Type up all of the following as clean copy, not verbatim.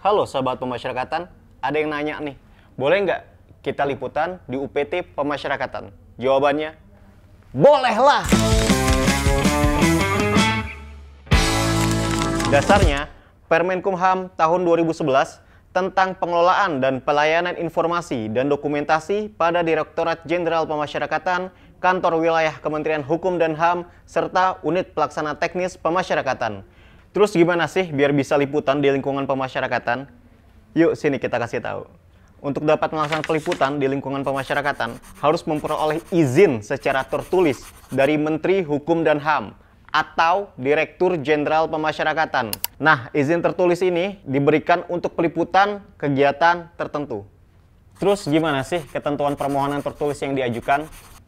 Halo sahabat pemasyarakatan, ada yang nanya nih, boleh nggak kita liputan di UPT Pemasyarakatan? Jawabannya, bolehlah! Dasarnya, Permenkumham tahun 2011 tentang pengelolaan dan pelayanan informasi dan dokumentasi pada Direktorat Jenderal Pemasyarakatan, Kantor Wilayah Kementerian Hukum dan HAM, serta Unit Pelaksana Teknis Pemasyarakatan. Terus gimana sih biar bisa liputan di lingkungan pemasyarakatan? Yuk sini kita kasih tahu. Untuk dapat melaksanakan peliputan di lingkungan pemasyarakatan, harus memperoleh izin secara tertulis dari Menteri Hukum dan HAM atau Direktur Jenderal Pemasyarakatan. Nah, izin tertulis ini diberikan untuk peliputan kegiatan tertentu. Terus gimana sih ketentuan permohonan tertulis yang diajukan?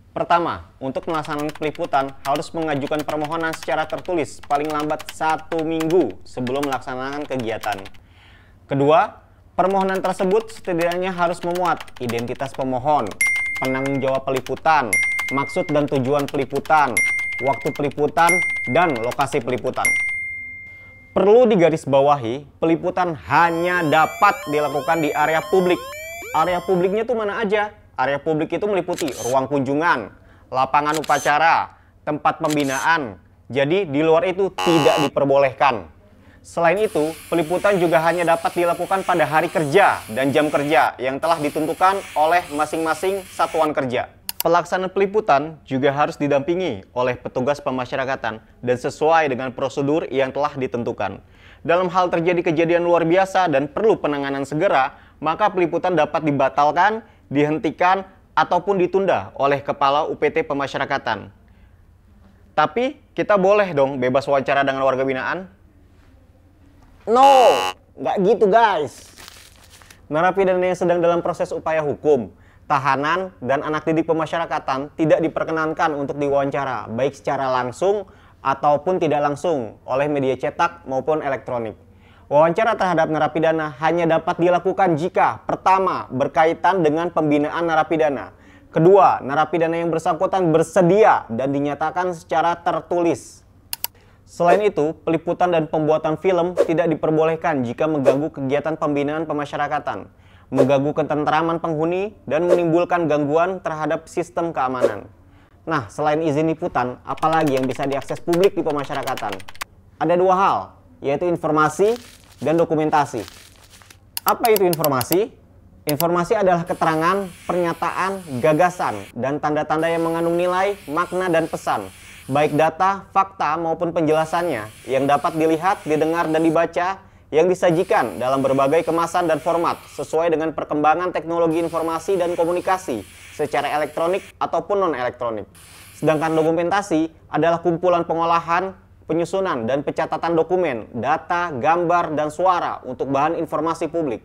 Pertama, untuk melaksanakan peliputan harus mengajukan permohonan secara tertulis paling lambat 1 minggu sebelum melaksanakan kegiatan. Kedua, permohonan tersebut setidaknya harus memuat identitas pemohon, penanggung jawab peliputan, maksud dan tujuan peliputan, waktu peliputan, dan lokasi peliputan. Perlu digarisbawahi, peliputan hanya dapat dilakukan di area publik. Area publiknya tuh mana aja? Area publik itu meliputi ruang kunjungan, lapangan upacara, tempat pembinaan. Jadi di luar itu tidak diperbolehkan. Selain itu, peliputan juga hanya dapat dilakukan pada hari kerja dan jam kerja yang telah ditentukan oleh masing-masing satuan kerja. Pelaksanaan peliputan juga harus didampingi oleh petugas pemasyarakatan dan sesuai dengan prosedur yang telah ditentukan. Dalam hal terjadi kejadian luar biasa dan perlu penanganan segera, maka peliputan dapat dibatalkan, dihentikan, ataupun ditunda oleh Kepala UPT Pemasyarakatan. Tapi kita boleh dong bebas wawancara dengan warga binaan? No, nggak gitu guys. Narapidana yang sedang dalam proses upaya hukum, tahanan, dan anak didik pemasyarakatan tidak diperkenankan untuk diwawancara, baik secara langsung ataupun tidak langsung oleh media cetak maupun elektronik. Wawancara terhadap narapidana hanya dapat dilakukan jika pertama, berkaitan dengan pembinaan narapidana. Kedua, narapidana yang bersangkutan bersedia dan dinyatakan secara tertulis. Selain itu, peliputan dan pembuatan film tidak diperbolehkan jika mengganggu kegiatan pembinaan pemasyarakatan, mengganggu ketentraman penghuni, dan menimbulkan gangguan terhadap sistem keamanan. Nah, selain izin liputan, apalagi yang bisa diakses publik di pemasyarakatan? Ada dua hal, yaitu informasi dan dokumentasi. Apa itu informasi? Informasi adalah keterangan, pernyataan, gagasan, dan tanda-tanda yang mengandung nilai, makna, dan pesan, baik data, fakta, maupun penjelasannya yang dapat dilihat, didengar, dan dibaca, yang disajikan dalam berbagai kemasan dan format sesuai dengan perkembangan teknologi informasi dan komunikasi secara elektronik ataupun non-elektronik. Sedangkan dokumentasi adalah kumpulan pengolahan, penyusunan, dan pencatatan dokumen, data, gambar, dan suara untuk bahan informasi publik.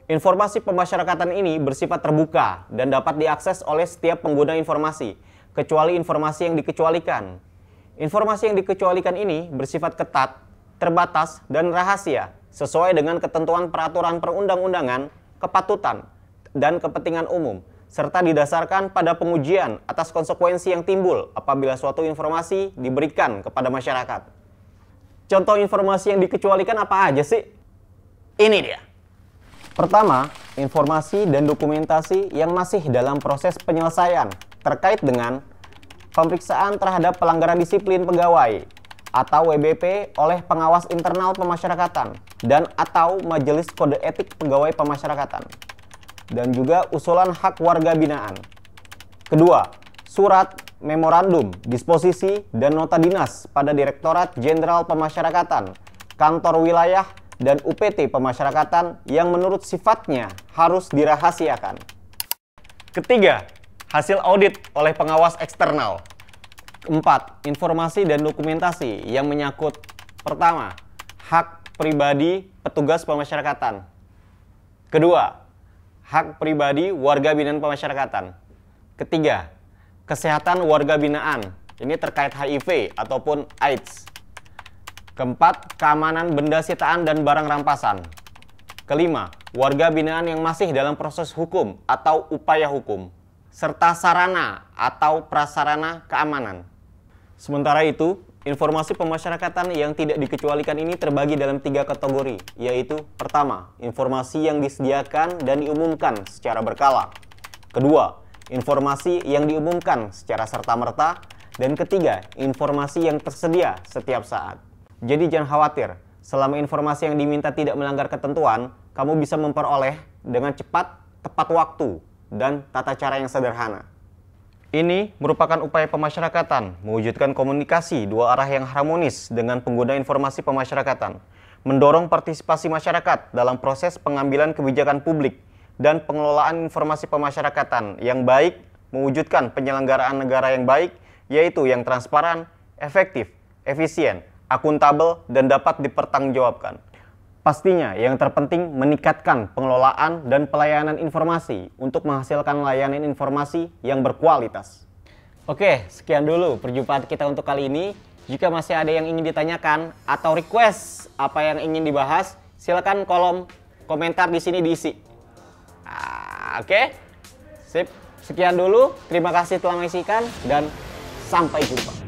Informasi pemasyarakatan ini bersifat terbuka dan dapat diakses oleh setiap pengguna informasi, kecuali informasi yang dikecualikan. Informasi yang dikecualikan ini bersifat ketat, terbatas, dan rahasia sesuai dengan ketentuan peraturan perundang-undangan, kepatutan, dan kepentingan umum, serta didasarkan pada pengujian atas konsekuensi yang timbul apabila suatu informasi diberikan kepada masyarakat. Contoh informasi yang dikecualikan apa aja sih? Ini dia. Pertama, informasi dan dokumentasi yang masih dalam proses penyelesaian terkait dengan pemeriksaan terhadap pelanggaran disiplin pegawai atau WBP oleh pengawas internal pemasyarakatan dan atau Majelis Kode Etik Pegawai Pemasyarakatan, dan juga usulan hak warga binaan. Kedua, surat, memorandum, disposisi, dan nota dinas pada Direktorat Jenderal Pemasyarakatan, Kantor Wilayah, dan UPT Pemasyarakatan yang menurut sifatnya harus dirahasiakan. Ketiga, hasil audit oleh pengawas eksternal. Keempat, informasi dan dokumentasi yang menyangkut pertama, hak pribadi petugas pemasyarakatan. Kedua, hak pribadi warga binaan pemasyarakatan. Ketiga, kesehatan warga binaan. Ini terkait HIV ataupun AIDS. Keempat, keamanan benda sitaan dan barang rampasan. Kelima, warga binaan yang masih dalam proses hukum atau upaya hukum, serta sarana atau prasarana keamanan. Sementara itu, Informasi pemasyarakatan yang tidak dikecualikan ini terbagi dalam 3 kategori, yaitu pertama, informasi yang disediakan dan diumumkan secara berkala. Kedua, informasi yang diumumkan secara serta-merta. Dan ketiga, informasi yang tersedia setiap saat. Jadi jangan khawatir, selama informasi yang diminta tidak melanggar ketentuan, kamu bisa memperoleh dengan cepat, tepat waktu, dan tata cara yang sederhana. Ini merupakan upaya pemasyarakatan mewujudkan komunikasi dua arah yang harmonis dengan pengguna informasi pemasyarakatan, mendorong partisipasi masyarakat dalam proses pengambilan kebijakan publik dan pengelolaan informasi pemasyarakatan yang baik, mewujudkan penyelenggaraan negara yang baik, yaitu yang transparan, efektif, efisien, akuntabel, dan dapat dipertanggungjawabkan. Pastinya yang terpenting meningkatkan pengelolaan dan pelayanan informasi untuk menghasilkan layanan informasi yang berkualitas. Oke, sekian dulu perjumpaan kita untuk kali ini. Jika masih ada yang ingin ditanyakan atau request apa yang ingin dibahas, silakan kolom komentar di sini diisi. Oke, sip. Sekian dulu, terima kasih telah menyaksikan dan sampai jumpa.